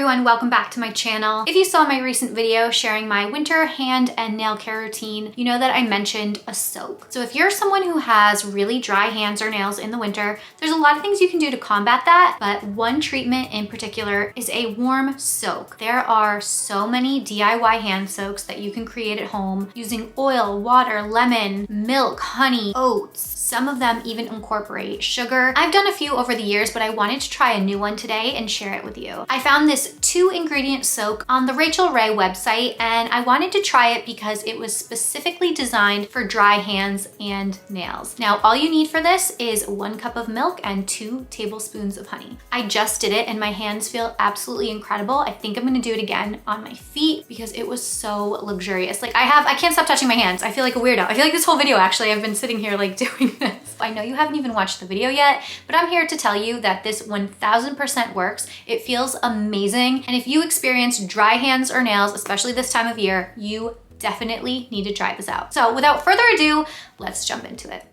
everyone, welcome back to my channel. If you saw my recent video sharing my winter hand and nail care routine, you know that I mentioned a soak. So if you're someone who has really dry hands or nails in the winter, there's a lot of things you can do to combat that, but one treatment in particular is a warm soak. There are so many DIY hand soaks that you can create at home using oil, water, lemon, milk, honey, oats. Some of them even incorporate sugar. I've done a few over the years, but I wanted to try a new one today and share it with you. I found this 2-ingredient soak on the Rachael Ray website, and I wanted to try it because it was specifically designed for dry hands and nails. Now, all you need for this is 1 cup of milk and 2 tablespoons of honey. I just did it and my hands feel absolutely incredible. I think I'm gonna do it again on my feet because it was so luxurious. Like I can't stop touching my hands. I feel like a weirdo. I feel like this whole video actually I've been sitting here like doing this. I know you haven't even watched the video yet, but I'm here to tell you that this 1000% works. It feels amazing. And if you experience dry hands or nails, especially this time of year, you definitely need to try this out. So without further ado, let's jump into it.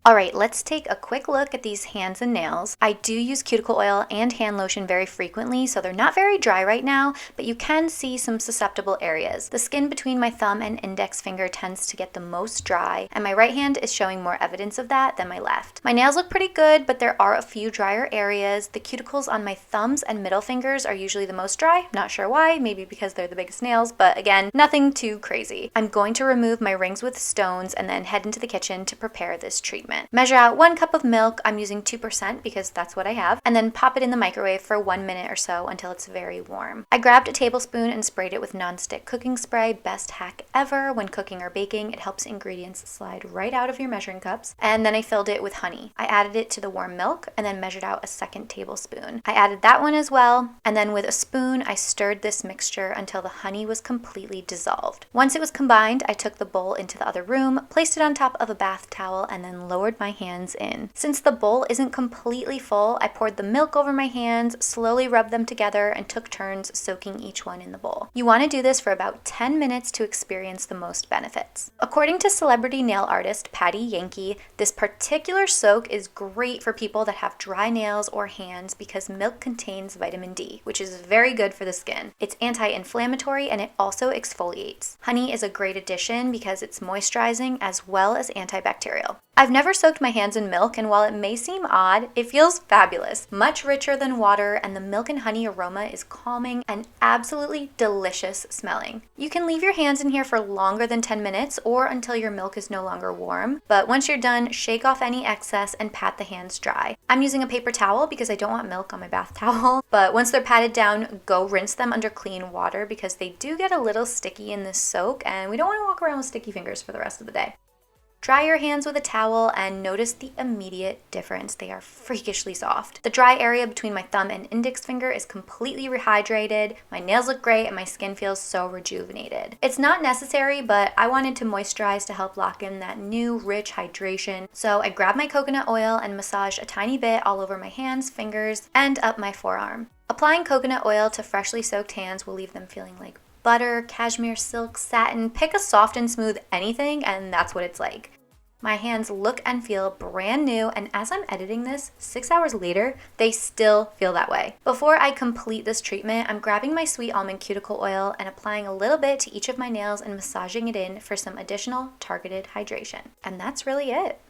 All right, let's take a quick look at these hands and nails. I do use cuticle oil and hand lotion very frequently, so they're not very dry right now, but you can see some susceptible areas. The skin between my thumb and index finger tends to get the most dry, and my right hand is showing more evidence of that than my left. My nails look pretty good, but there are a few drier areas. The cuticles on my thumbs and middle fingers are usually the most dry. Not sure why, maybe because they're the biggest nails, but again, nothing too crazy. I'm going to remove my rings with stones and then head into the kitchen to prepare this treatment. Measure out 1 cup of milk. I'm using 2% because that's what I have, and then pop it in the microwave for 1 minute or so until it's very warm. I grabbed a tablespoon and sprayed it with non-stick cooking spray. Best hack ever when cooking or baking. It helps ingredients slide right out of your measuring cups. And then I filled it with honey. I added it to the warm milk and then measured out a 2nd tablespoon. I added that one as well, and then with a spoon I stirred this mixture until the honey was completely dissolved. Once it was combined, I took the bowl into the other room, placed it on top of a bath towel, and then lowered my hands in. Since the bowl isn't completely full, I poured the milk over my hands, slowly rubbed them together, and took turns soaking each one in the bowl. You want to do this for about 10 minutes to experience the most benefits. According to celebrity nail artist Patty Yankee, this particular soak is great for people that have dry nails or hands because milk contains vitamin D, which is very good for the skin. It's anti-inflammatory and it also exfoliates. Honey is a great addition because it's moisturizing as well as antibacterial. I've never soaked my hands in milk, and while it may seem odd, it feels fabulous. Much richer than water, and the milk and honey aroma is calming and absolutely delicious smelling. You can leave your hands in here for longer than 10 minutes or until your milk is no longer warm, but once you're done, shake off any excess and pat the hands dry. I'm using a paper towel because I don't want milk on my bath towel, but once they're patted down, go rinse them under clean water because they do get a little sticky in this soak, and we don't want to walk around with sticky fingers for the rest of the day. Dry your hands with a towel and notice the immediate difference. They are freakishly soft. The dry area between my thumb and index finger is completely rehydrated. My nails look great and my skin feels so rejuvenated. It's not necessary, but I wanted to moisturize to help lock in that new rich hydration. So I grabbed my coconut oil and massaged a tiny bit all over my hands, fingers, and up my forearm. Applying coconut oil to freshly soaked hands will leave them feeling like butter, cashmere, silk, satin. Pick a soft and smooth anything, and that's what it's like. My hands look and feel brand new, and as I'm editing this, 6 hours later, they still feel that way. Before I complete this treatment, I'm grabbing my sweet almond cuticle oil and applying a little bit to each of my nails and massaging it in for some additional targeted hydration. And that's really it.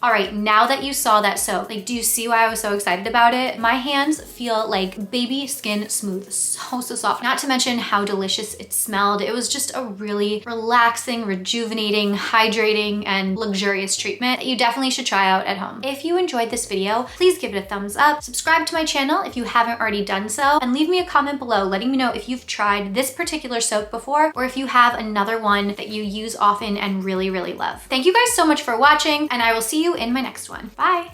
All right, now that you saw that soak, like, do you see why I was so excited about it? My hands feel like baby skin smooth, so soft. Not to mention how delicious it smelled. It was just a really relaxing, rejuvenating, hydrating, and luxurious treatment that you definitely should try out at home. If you enjoyed this video, please give it a thumbs up, subscribe to my channel if you haven't already done so, and leave me a comment below letting me know if you've tried this particular soak before or if you have another one that you use often and really, really love. Thank you guys so much for watching, and I will see you in my next one. Bye.